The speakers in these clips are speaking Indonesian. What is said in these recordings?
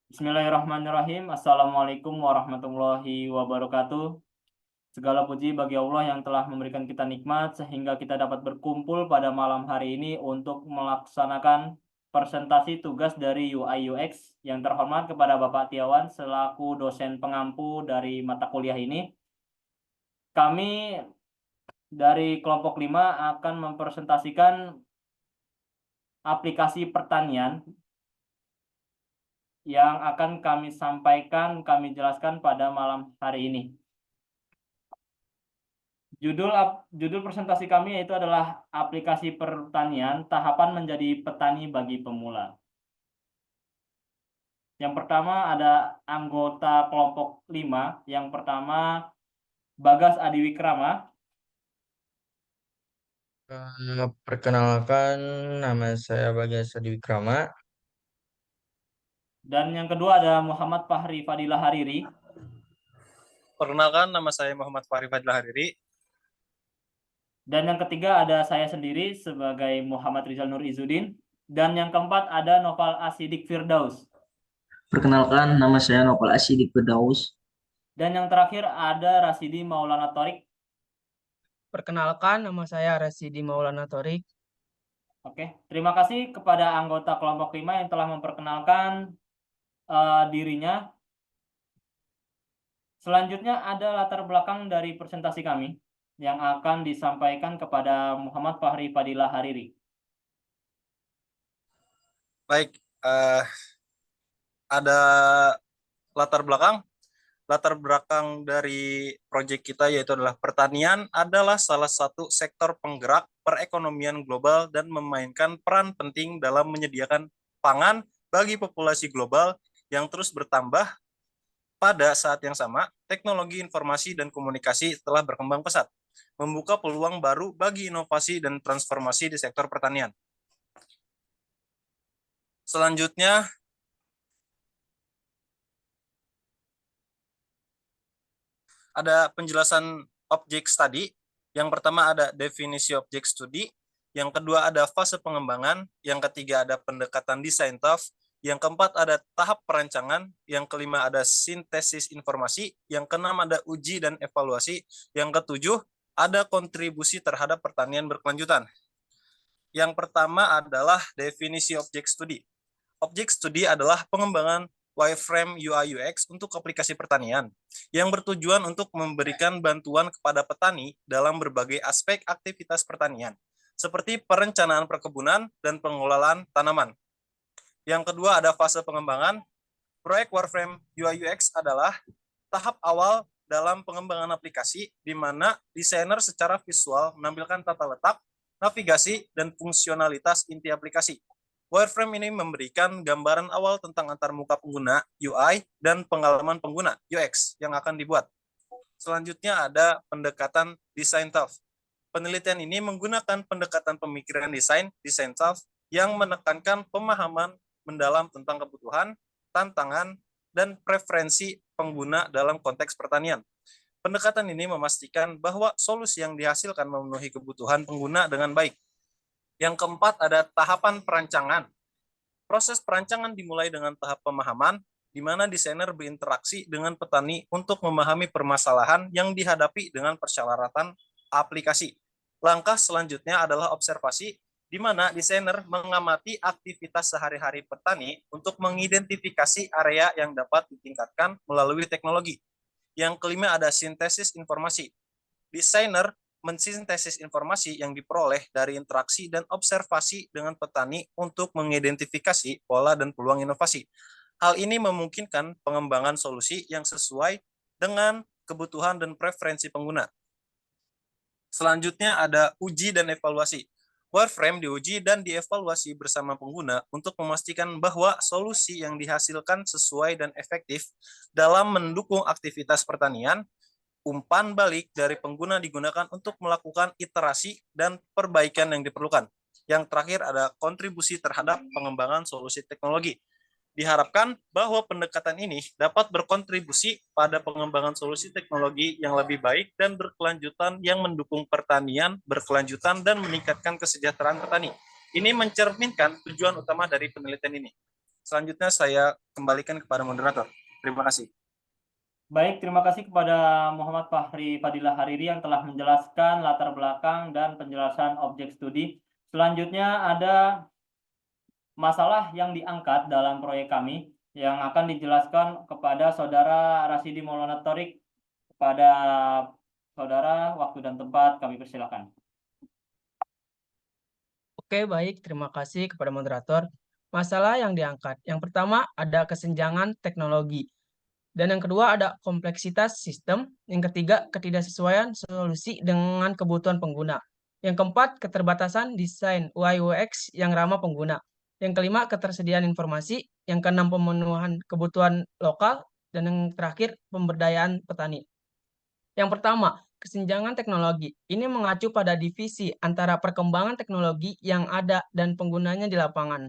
Bismillahirrahmanirrahim. Assalamualaikum warahmatullahi wabarakatuh. Segala puji bagi Allah yang telah memberikan kita nikmat sehingga kita dapat berkumpul pada malam hari ini untuk melaksanakan presentasi tugas dari UI UX. Yang terhormat kepada Bapak Tiawan selaku dosen pengampu dari mata kuliah ini. Kami dari kelompok 5 akan mempresentasikan aplikasi pertanian yang akan kami sampaikan, kami jelaskan pada malam hari ini. Judul presentasi kami yaitu adalah aplikasi pertanian, tahapan menjadi petani bagi pemula. Yang pertama ada anggota kelompok 5. Yang pertama Bagas Adiwikrama. Perkenalkan, nama saya Bagas Adi Wikrama. Dan yang kedua ada Muhammad Fahri Fadilah Hariri. Perkenalkan, nama saya Muhammad Fahri Fadil Hariri. Dan yang ketiga ada saya sendiri sebagai Muhammad Rizal Nur Izzuddin. Dan yang keempat ada Noval Asidik Firdaus. Perkenalkan, nama saya Nopal Asyidik Firdaus. Dan yang terakhir ada Rasidi Maulana Torik. Perkenalkan, nama saya Rasidi Maulana Torik. Oke, terima kasih kepada anggota kelompok 5 yang telah memperkenalkan dirinya. Selanjutnya ada latar belakang dari presentasi kami yang akan disampaikan kepada Muhammad Fahri Fadilah Hariri. Baik, ada latar belakang. Latar belakang dari proyek kita yaitu adalah pertanian adalah salah satu sektor penggerak perekonomian global dan memainkan peran penting dalam menyediakan pangan bagi populasi global yang terus bertambah. Pada saat yang sama, teknologi informasi dan komunikasi telah berkembang pesat, membuka peluang baru bagi inovasi dan transformasi di sektor pertanian. Selanjutnya, ada penjelasan objek study. Yang pertama ada definisi objek studi, yang kedua ada fase pengembangan, yang ketiga ada pendekatan desain task, yang keempat ada tahap perancangan, yang kelima ada sintesis informasi, yang keenam ada uji dan evaluasi, yang ketujuh ada kontribusi terhadap pertanian berkelanjutan. Yang pertama adalah definisi objek studi. Objek studi adalah pengembangan wireframe UI UX untuk aplikasi pertanian yang bertujuan untuk memberikan bantuan kepada petani dalam berbagai aspek aktivitas pertanian, seperti perencanaan perkebunan dan pengelolaan tanaman. Yang kedua ada fase pengembangan. Proyek wireframe UI UX adalah tahap awal dalam pengembangan aplikasi di mana desainer secara visual menampilkan tata letak, navigasi, dan fungsionalitas inti aplikasi. Wireframe ini memberikan gambaran awal tentang antarmuka pengguna UI dan pengalaman pengguna UX yang akan dibuat. Selanjutnya ada pendekatan design task. Penelitian ini menggunakan pendekatan pemikiran desain task yang menekankan pemahaman mendalam tentang kebutuhan, tantangan, dan preferensi pengguna dalam konteks pertanian. Pendekatan ini memastikan bahwa solusi yang dihasilkan memenuhi kebutuhan pengguna dengan baik. Yang keempat ada tahapan perancangan. Proses perancangan dimulai dengan tahap pemahaman, di mana desainer berinteraksi dengan petani untuk memahami permasalahan yang dihadapi dengan persyaratan aplikasi. Langkah selanjutnya adalah observasi, di mana desainer mengamati aktivitas sehari-hari petani untuk mengidentifikasi area yang dapat ditingkatkan melalui teknologi. Yang kelima ada sintesis informasi. Desainer mensintesis informasi yang diperoleh dari interaksi dan observasi dengan petani untuk mengidentifikasi pola dan peluang inovasi. Hal ini memungkinkan pengembangan solusi yang sesuai dengan kebutuhan dan preferensi pengguna. Selanjutnya ada uji dan evaluasi. Wireframe diuji dan dievaluasi bersama pengguna untuk memastikan bahwa solusi yang dihasilkan sesuai dan efektif dalam mendukung aktivitas pertanian. Umpan balik dari pengguna digunakan untuk melakukan iterasi dan perbaikan yang diperlukan. Yang terakhir ada kontribusi terhadap pengembangan solusi teknologi. Diharapkan bahwa pendekatan ini dapat berkontribusi pada pengembangan solusi teknologi yang lebih baik dan berkelanjutan yang mendukung pertanian berkelanjutan dan meningkatkan kesejahteraan petani. Ini mencerminkan tujuan utama dari penelitian ini. Selanjutnya saya kembalikan kepada moderator. Terima kasih. Baik, terima kasih kepada Muhammad Fahri Fadilah Hariri yang telah menjelaskan latar belakang dan penjelasan objek studi. Selanjutnya ada masalah yang diangkat dalam proyek kami yang akan dijelaskan kepada Saudara Rasidi Maulana Thorik. Kepada Saudara, waktu dan tempat kami persilakan. Oke, baik. Terima kasih kepada moderator. Masalah yang diangkat. Yang pertama ada kesenjangan teknologi. Dan yang kedua ada kompleksitas sistem. Yang ketiga ketidaksesuaian solusi dengan kebutuhan pengguna. Yang keempat keterbatasan desain UI UX yang ramah pengguna. Yang kelima ketersediaan informasi. Yang keenam pemenuhan kebutuhan lokal. Dan yang terakhir pemberdayaan petani. Yang pertama, kesenjangan teknologi. Ini mengacu pada divisi antara perkembangan teknologi yang ada dan penggunanya di lapangan,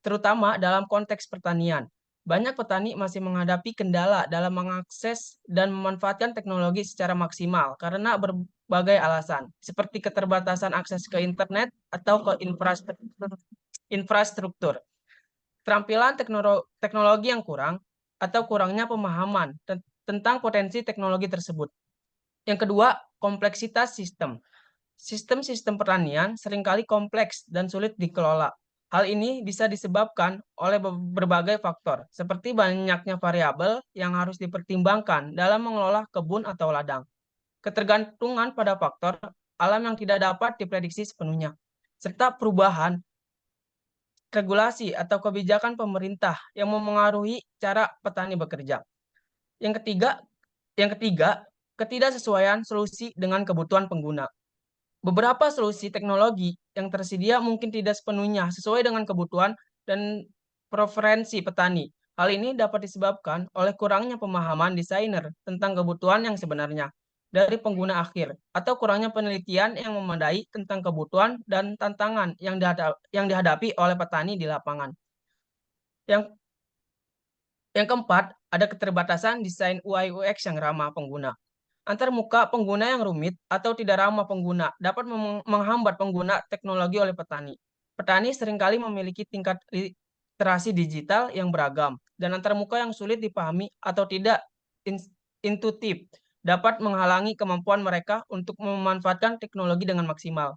terutama dalam konteks pertanian. Banyak petani masih menghadapi kendala dalam mengakses dan memanfaatkan teknologi secara maksimal karena berbagai alasan, seperti keterbatasan akses ke internet atau ke infrastruktur, keterampilan teknologi yang kurang, atau kurangnya pemahaman tentang potensi teknologi tersebut. Yang kedua, kompleksitas sistem. Sistem-sistem pertanian seringkali kompleks dan sulit dikelola. Hal ini bisa disebabkan oleh berbagai faktor, seperti banyaknya variabel yang harus dipertimbangkan dalam mengelola kebun atau ladang. Ketergantungan pada faktor alam yang tidak dapat diprediksi sepenuhnya, serta perubahan regulasi atau kebijakan pemerintah yang memengaruhi cara petani bekerja. Yang ketiga, ketidaksesuaian solusi dengan kebutuhan pengguna. Beberapa solusi teknologi yang tersedia mungkin tidak sepenuhnya sesuai dengan kebutuhan dan preferensi petani. Hal ini dapat disebabkan oleh kurangnya pemahaman desainer tentang kebutuhan yang sebenarnya dari pengguna akhir, atau kurangnya penelitian yang memadai tentang kebutuhan dan tantangan yang dihadapi oleh petani di lapangan. Yang keempat, ada keterbatasan desain UI UX yang ramah pengguna. Antarmuka pengguna yang rumit atau tidak ramah pengguna dapat menghambat pengguna teknologi oleh petani. Petani seringkali memiliki tingkat literasi digital yang beragam, dan antarmuka yang sulit dipahami atau tidak intuitif dapat menghalangi kemampuan mereka untuk memanfaatkan teknologi dengan maksimal.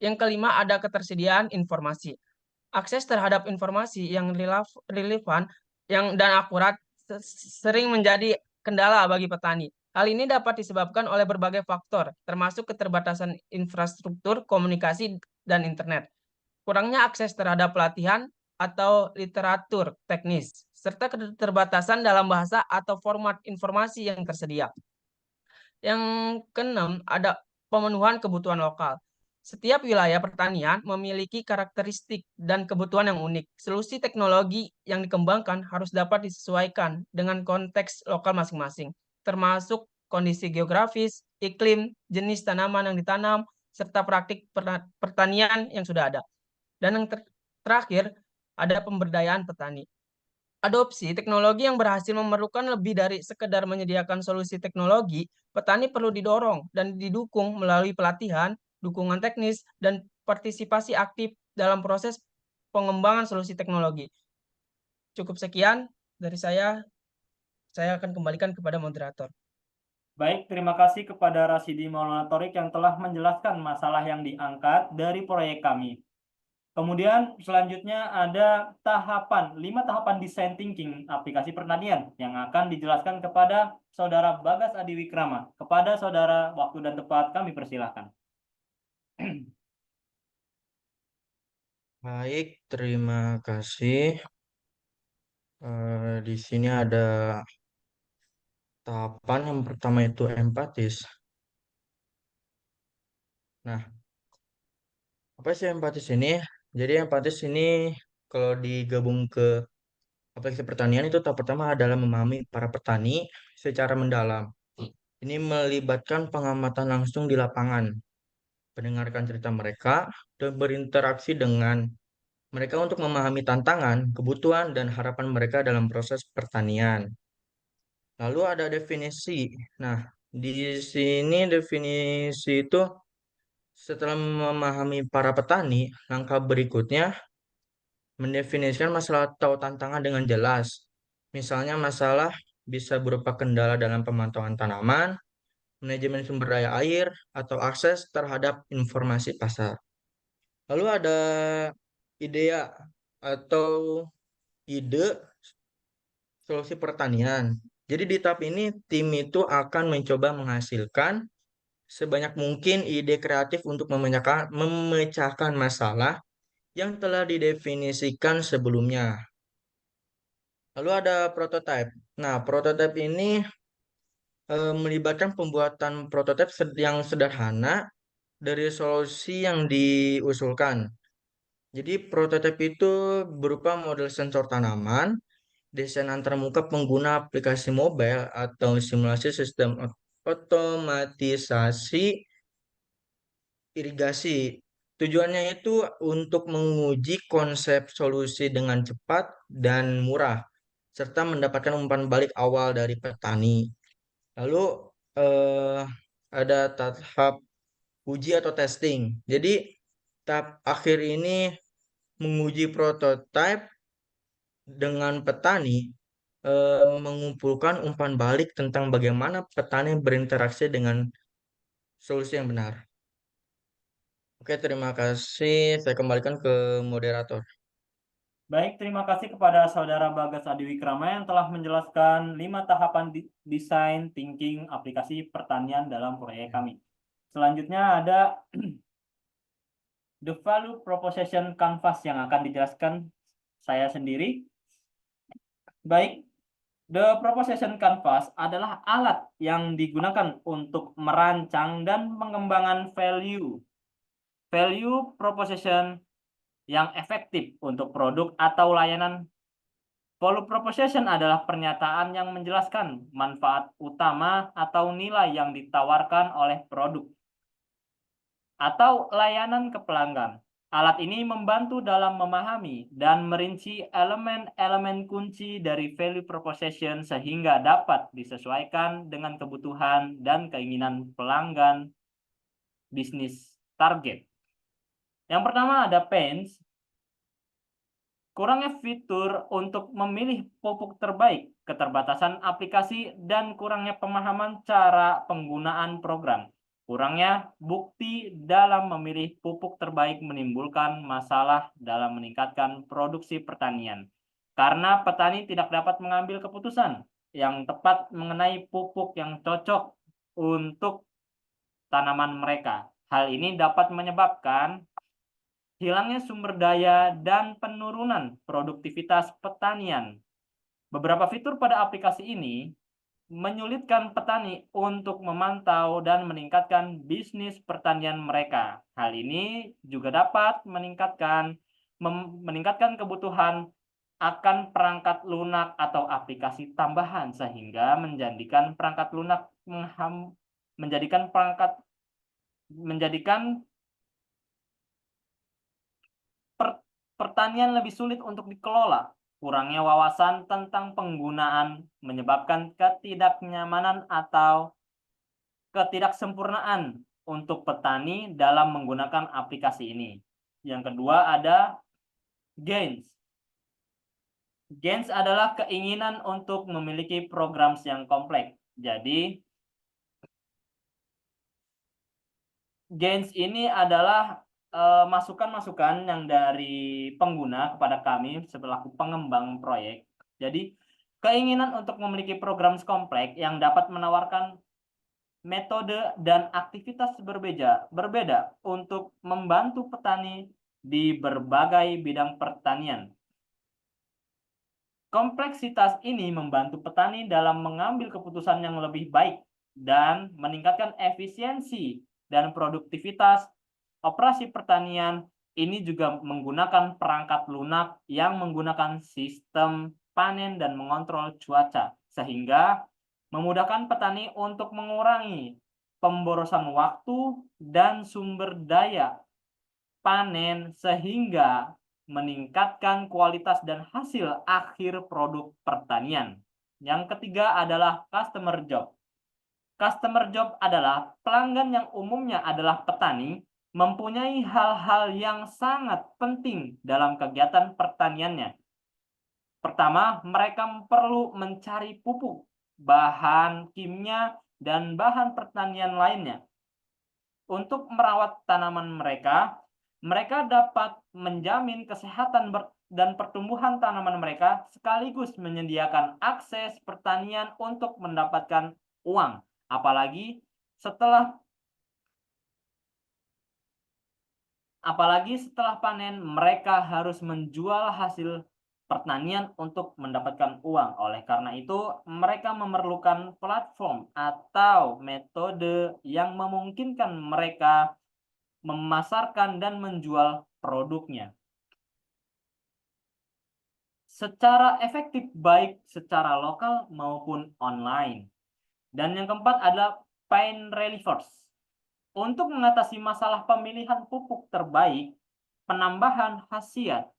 Yang kelima, ada ketersediaan informasi. Akses terhadap informasi yang relevan dan akurat sering menjadi kendala bagi petani. Hal ini dapat disebabkan oleh berbagai faktor, termasuk keterbatasan infrastruktur, komunikasi, dan internet, kurangnya akses terhadap pelatihan atau literatur teknis, serta keterbatasan dalam bahasa atau format informasi yang tersedia. Yang keenam, ada pemenuhan kebutuhan lokal. Setiap wilayah pertanian memiliki karakteristik dan kebutuhan yang unik. Solusi teknologi yang dikembangkan harus dapat disesuaikan dengan konteks lokal masing-masing, termasuk kondisi geografis, iklim, jenis tanaman yang ditanam, serta praktik pertanian yang sudah ada. Dan yang terakhir, ada pemberdayaan petani. Adopsi teknologi yang berhasil memerlukan lebih dari sekedar menyediakan solusi teknologi, petani perlu didorong dan didukung melalui pelatihan, dukungan teknis, dan partisipasi aktif dalam proses pengembangan solusi teknologi. Cukup sekian dari saya akan kembalikan kepada moderator. Baik, terima kasih kepada Rasidi Maulana Thorik yang telah menjelaskan masalah yang diangkat dari proyek kami. Kemudian selanjutnya ada 5 tahapan design thinking aplikasi pertanian yang akan dijelaskan kepada Saudara Bagas Adi Wikrama. Kepada Saudara, waktu dan tempat kami persilahkan. Baik, terima kasih. Di sini ada tahapan yang pertama itu empatis. Nah, apa sih empatis ini? Jadi empatis ini kalau digabung ke aplikasi pertanian itu tahap pertama adalah memahami para petani secara mendalam. Ini melibatkan pengamatan langsung di lapangan, mendengarkan cerita mereka, dan berinteraksi dengan mereka untuk memahami tantangan, kebutuhan, dan harapan mereka dalam proses pertanian. Lalu ada definisi. Nah, di sini definisi itu setelah memahami para petani, langkah berikutnya mendefinisikan masalah atau tantangan dengan jelas. Misalnya masalah bisa berupa kendala dalam pemantauan tanaman, manajemen sumber daya air, atau akses terhadap informasi pasar. Lalu ada ide atau ide solusi pertanian. Jadi di tahap ini tim itu akan mencoba menghasilkan sebanyak mungkin ide kreatif untuk memecahkan masalah yang telah didefinisikan sebelumnya. Lalu ada prototype. Nah, prototype ini melibatkan pembuatan prototipe yang sederhana dari solusi yang diusulkan. Jadi prototipe itu berupa model sensor tanaman, desain antarmuka pengguna aplikasi mobile atau simulasi sistem otomatisasi irigasi. Tujuannya itu untuk menguji konsep solusi dengan cepat dan murah, serta mendapatkan umpan balik awal dari petani. Lalu eh, ada tahap uji atau testing. Jadi tahap akhir ini menguji prototipe dengan petani, mengumpulkan umpan balik tentang bagaimana petani berinteraksi dengan solusi yang benar. Oke, terima kasih. Saya kembalikan ke moderator. Baik, terima kasih kepada Saudara Bagas Adi Wikrama yang telah menjelaskan 5 tahapan desain thinking aplikasi pertanian dalam proyek kami. Selanjutnya ada the value proposition canvas yang akan dijelaskan saya sendiri. Baik, the proposition canvas adalah alat yang digunakan untuk merancang dan mengembangkan value proposition yang efektif untuk produk atau layanan. Value proposition adalah pernyataan yang menjelaskan manfaat utama atau nilai yang ditawarkan oleh produk atau layanan ke pelanggan. Alat ini membantu dalam memahami dan merinci elemen-elemen kunci dari value proposition sehingga dapat disesuaikan dengan kebutuhan dan keinginan pelanggan bisnis target. Yang pertama ada pains. Kurangnya fitur untuk memilih pupuk terbaik, keterbatasan aplikasi, dan kurangnya pemahaman cara penggunaan program. Kurangnya bukti dalam memilih pupuk terbaik menimbulkan masalah dalam meningkatkan produksi pertanian. Karena petani tidak dapat mengambil keputusan yang tepat mengenai pupuk yang cocok untuk tanaman mereka. Hal ini dapat menyebabkan hilangnya sumber daya dan penurunan produktivitas pertanian. Beberapa fitur pada aplikasi ini menyulitkan petani untuk memantau dan meningkatkan bisnis pertanian mereka. Hal ini juga dapat meningkatkan kebutuhan akan perangkat lunak atau aplikasi tambahan sehingga menjadikan pertanian lebih sulit untuk dikelola. Kurangnya wawasan tentang penggunaan menyebabkan ketidaknyamanan atau ketidaksempurnaan untuk petani dalam menggunakan aplikasi ini. Yang kedua ada gains. Gains adalah keinginan untuk memiliki program yang kompleks. Jadi gains ini adalah masukan-masukan yang dari pengguna kepada kami selaku pengembang proyek. Jadi, keinginan untuk memiliki program kompleks yang dapat menawarkan metode dan aktivitas berbeda untuk membantu petani di berbagai bidang pertanian. Kompleksitas ini membantu petani dalam mengambil keputusan yang lebih baik dan meningkatkan efisiensi dan produktivitas operasi pertanian. Ini juga menggunakan perangkat lunak yang menggunakan sistem panen dan mengontrol cuaca, sehingga memudahkan petani untuk mengurangi pemborosan waktu dan sumber daya panen sehingga meningkatkan kualitas dan hasil akhir produk pertanian. Yang ketiga adalah customer job. Customer job adalah pelanggan yang umumnya adalah petani mempunyai hal-hal yang sangat penting dalam kegiatan pertaniannya. Pertama, mereka perlu mencari pupuk, bahan kimia, dan bahan pertanian lainnya. Untuk merawat tanaman mereka, mereka dapat menjamin kesehatan dan pertumbuhan tanaman mereka sekaligus menyediakan akses pertanian untuk mendapatkan uang. Apalagi setelah panen, mereka harus menjual hasil pertanian untuk mendapatkan uang. Oleh karena itu, mereka memerlukan platform atau metode yang memungkinkan mereka memasarkan dan menjual produknya secara efektif, baik secara lokal maupun online. Dan yang keempat adalah pain relievers. Untuk mengatasi masalah pemilihan pupuk terbaik, penambahan khasiat,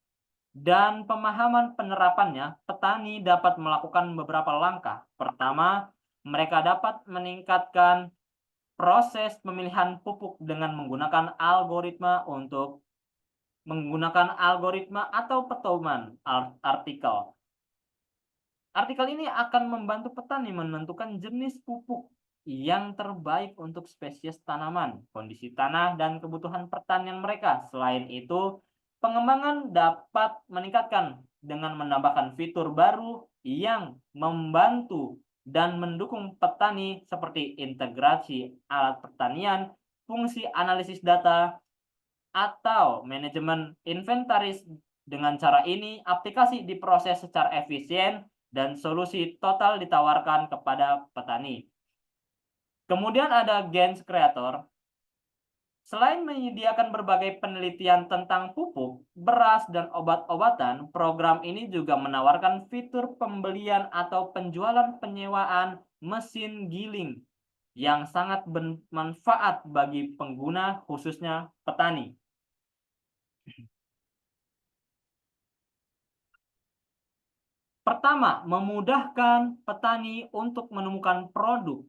dan pemahaman penerapannya, petani dapat melakukan beberapa langkah. Pertama, mereka dapat meningkatkan proses pemilihan pupuk dengan menggunakan algoritma atau pedoman artikel. Artikel ini akan membantu petani menentukan jenis pupuk yang terbaik untuk spesies tanaman, kondisi tanah, dan kebutuhan pertanian mereka. Selain itu, pengembangan dapat meningkatkan dengan menambahkan fitur baru yang membantu dan mendukung petani seperti integrasi alat pertanian, fungsi analisis data, atau manajemen inventaris. Dengan cara ini, aplikasi diproses secara efisien dan solusi total ditawarkan kepada petani. Kemudian ada Gens Creator. Selain menyediakan berbagai penelitian tentang pupuk, beras, dan obat-obatan, program ini juga menawarkan fitur pembelian atau penjualan penyewaan mesin giling yang sangat bermanfaat bagi pengguna, khususnya petani. Pertama, memudahkan petani untuk menemukan produk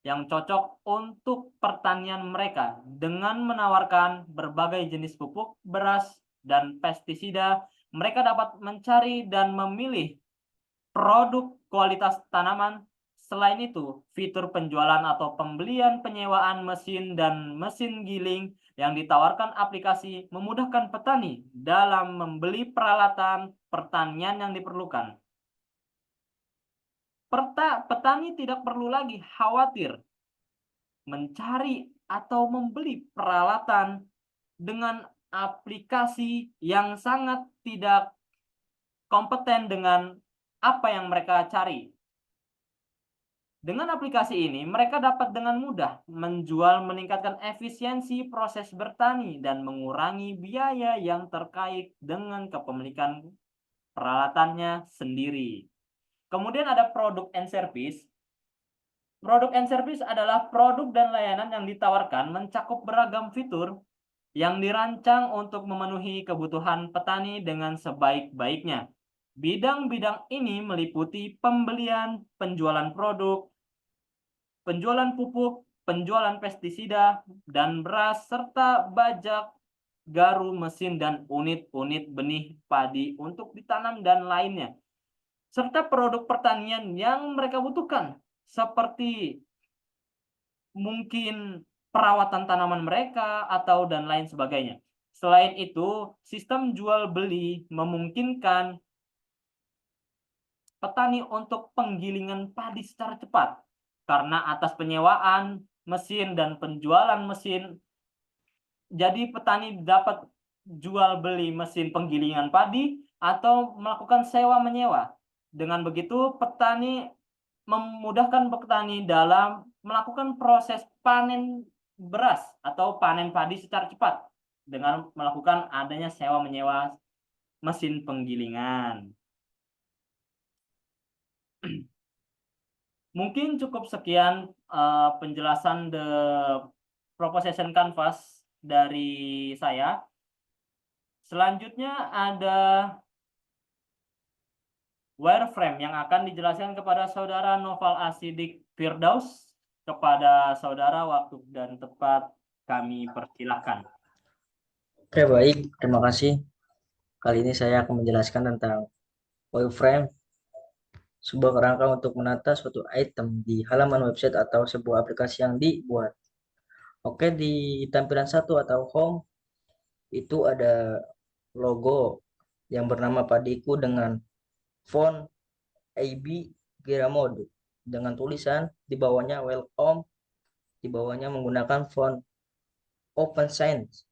yang cocok untuk pertanian mereka dengan menawarkan berbagai jenis pupuk, beras, dan pestisida. Mereka dapat mencari dan memilih produk kualitas tanaman. Selain itu, fitur penjualan atau pembelian penyewaan mesin dan mesin giling yang ditawarkan aplikasi memudahkan petani dalam membeli peralatan pertanian yang diperlukan. Petani tidak perlu lagi khawatir mencari atau membeli peralatan dengan aplikasi yang sangat tidak kompeten dengan apa yang mereka cari. Dengan aplikasi ini, mereka dapat dengan mudah menjual, meningkatkan efisiensi proses bertani, dan mengurangi biaya yang terkait dengan kepemilikan peralatannya sendiri. Kemudian ada produk and service. Produk and service adalah produk dan layanan yang ditawarkan mencakup beragam fitur yang dirancang untuk memenuhi kebutuhan petani dengan sebaik-baiknya. Bidang-bidang ini meliputi pembelian, penjualan produk, penjualan pupuk, penjualan pestisida dan beras, serta bajak, garu, mesin, dan unit-unit benih padi untuk ditanam dan lainnya. Serta produk pertanian yang mereka butuhkan, seperti mungkin perawatan tanaman mereka atau dan lain sebagainya. Selain itu, sistem jual beli memungkinkan petani untuk penggilingan padi secara cepat karena atas penyewaan mesin dan penjualan mesin. Jadi petani dapat jual beli mesin penggilingan padi atau melakukan sewa menyewa. Dengan begitu, petani memudahkan petani dalam melakukan proses panen beras atau panen padi secara cepat dengan melakukan adanya sewa menyewa mesin penggilingan. Mungkin cukup sekian penjelasan the proposition canvas dari saya. Selanjutnya ada wireframe yang akan dijelaskan kepada saudara Noval Asidik Firdaus. Kepada saudara, waktu dan tempat kami persilahkan. Oke, baik. Terima kasih. Kali ini saya akan menjelaskan tentang wireframe, sebuah kerangka untuk menata suatu item di halaman website atau sebuah aplikasi yang dibuat. Oke, di tampilan 1 atau home itu ada logo yang bernama Padiku dengan font AB Giramode dengan tulisan di bawahnya welcome, di bawahnya menggunakan font Open Sans.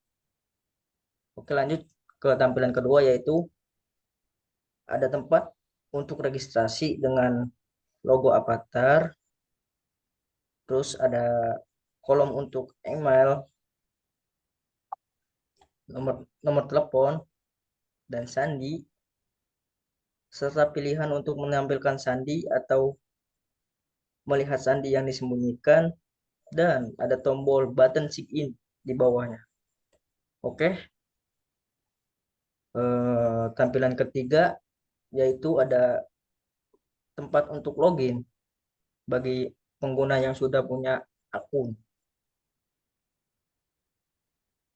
Oke, lanjut ke tampilan kedua, yaitu ada tempat untuk registrasi dengan logo avatar, terus ada kolom untuk email, nomor nomor telepon, dan sandi, serta pilihan untuk menampilkan sandi atau melihat sandi yang disembunyikan, dan ada tombol button sign in di bawahnya. Oke, tampilan ketiga yaitu ada tempat untuk login bagi pengguna yang sudah punya akun.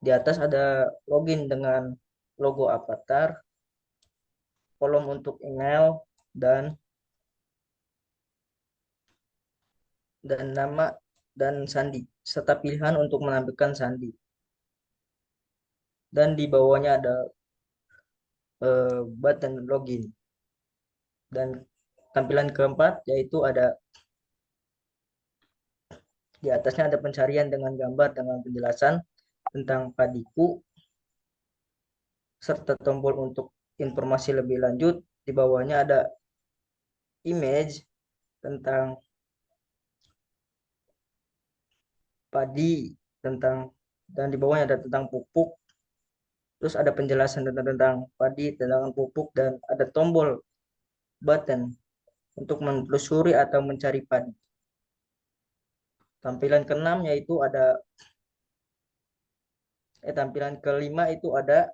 Di atas ada login dengan logo avatar, kolom untuk email, dan nama dan sandi, serta pilihan untuk menampilkan sandi. Dan di bawahnya ada button login. Dan tampilan keempat yaitu ada di atasnya ada pencarian dengan gambar dengan penjelasan tentang Padiku, serta tombol untuk informasi lebih lanjut. Di bawahnya ada image tentang padi, dan di bawahnya ada tentang pupuk. Terus ada penjelasan tentang padi, tentang pupuk, dan ada tombol button untuk menelusuri atau mencari padi. Tampilan keenam yaitu ada tampilan kelima itu ada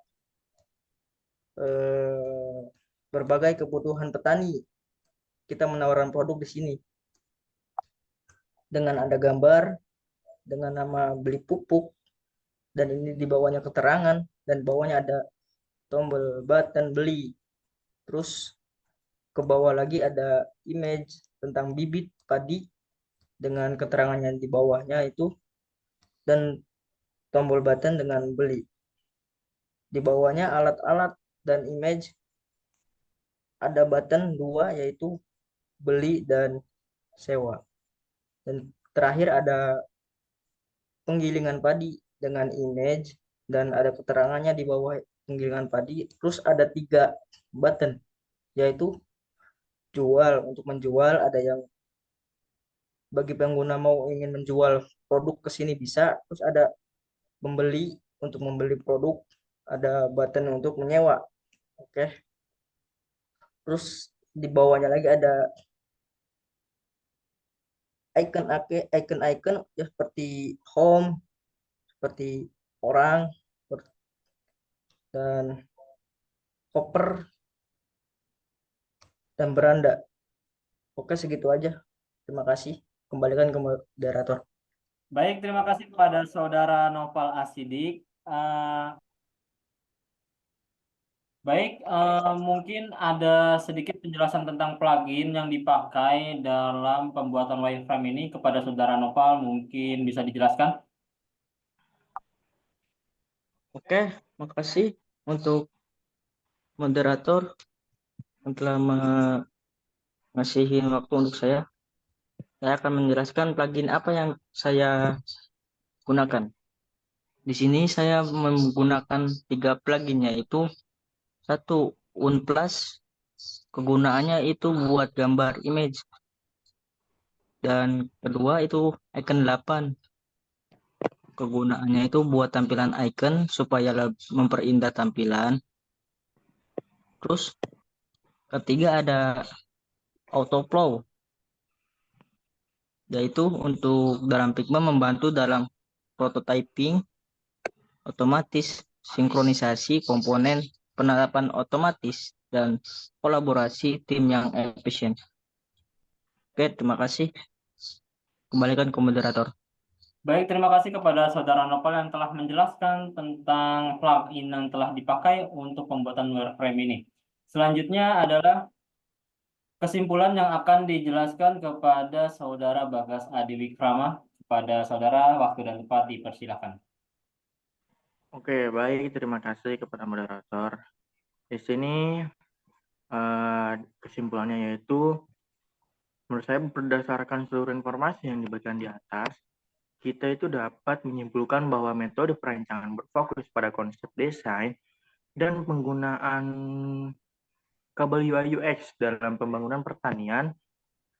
berbagai kebutuhan petani. Kita menawarkan produk di sini dengan ada gambar, dengan nama beli pupuk, dan ini di bawahnya keterangan, dan bawahnya ada tombol button beli. Terus ke bawah lagi ada image tentang bibit padi dengan keterangannya di bawahnya itu, dan tombol button dengan beli. Di bawahnya alat-alat dan image ada button 2 yaitu beli dan sewa. Dan terakhir ada penggilingan padi dengan image dan ada keterangannya di bawah penggilingan padi. Terus ada 3 button yaitu jual, untuk menjual, ada yang bagi pengguna mau ingin menjual produk ke sini bisa. Terus ada membeli, untuk membeli produk, ada button untuk menyewa. Oke. Terus di bawahnya lagi ada icon-icon ya, seperti home, seperti orang, dan koper, dan beranda. Oke, segitu aja. Terima kasih. Kembalikan ke moderator. Baik, terima kasih kepada Saudara Noval Asidik. Baik, mungkin ada sedikit penjelasan tentang plugin yang dipakai dalam pembuatan wireframe ini kepada Saudara Noval, mungkin bisa dijelaskan? Oke, makasih untuk moderator yang telah mengasihi waktu untuk saya. Saya akan menjelaskan plugin apa yang saya gunakan. Di sini saya menggunakan 3 plugin, yaitu 1 Unplus, kegunaannya itu buat gambar image, dan kedua itu Icon 8, kegunaannya itu buat tampilan icon supaya memperindah tampilan. Terus ketiga ada Autoflow, yaitu untuk dalam Figma membantu dalam prototyping otomatis, sinkronisasi komponen, penerapan otomatis, dan kolaborasi tim yang efisien. Oke, terima kasih. Kembalikan ke moderator. Baik, terima kasih kepada Saudara Nopal yang telah menjelaskan tentang plugin yang telah dipakai untuk pembuatan wireframe ini. Selanjutnya adalah kesimpulan yang akan dijelaskan kepada Saudara Bagas Adi Wikrama. Kepada Saudara, waktu dan tempat dipersilakan. Oke, baik. Terima kasih kepada moderator. Di sini kesimpulannya yaitu, menurut saya berdasarkan seluruh informasi yang diberikan di atas, kita itu dapat menyimpulkan bahwa metode perancangan berfokus pada konsep desain dan penggunaan kabel UI UX dalam pembangunan pertanian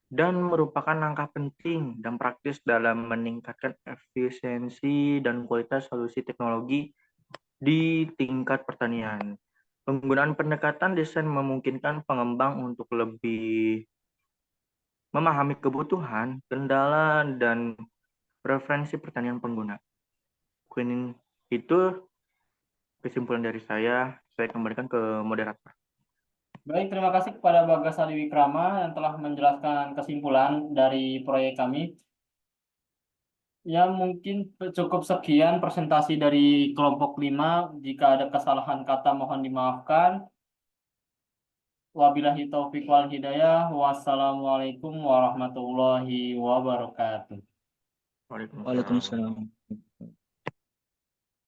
dan merupakan langkah penting dan praktis dalam meningkatkan efisiensi dan kualitas solusi teknologi di tingkat pertanian. Penggunaan pendekatan desain memungkinkan pengembang untuk lebih memahami kebutuhan, kendala, dan preferensi pertanian pengguna. Mungkin itu kesimpulan dari saya kembalikan ke moderator. Baik, terima kasih kepada Bagas Adi Wikrama yang telah menjelaskan kesimpulan dari proyek kami. Ya, mungkin cukup sekian presentasi dari kelompok 5. Jika ada kesalahan kata mohon dimaafkan. Wabillahi taufiq wal hidayah. Wassalamualaikum warahmatullahi wabarakatuh. Waalaikumsalam. Waalaikumsalam.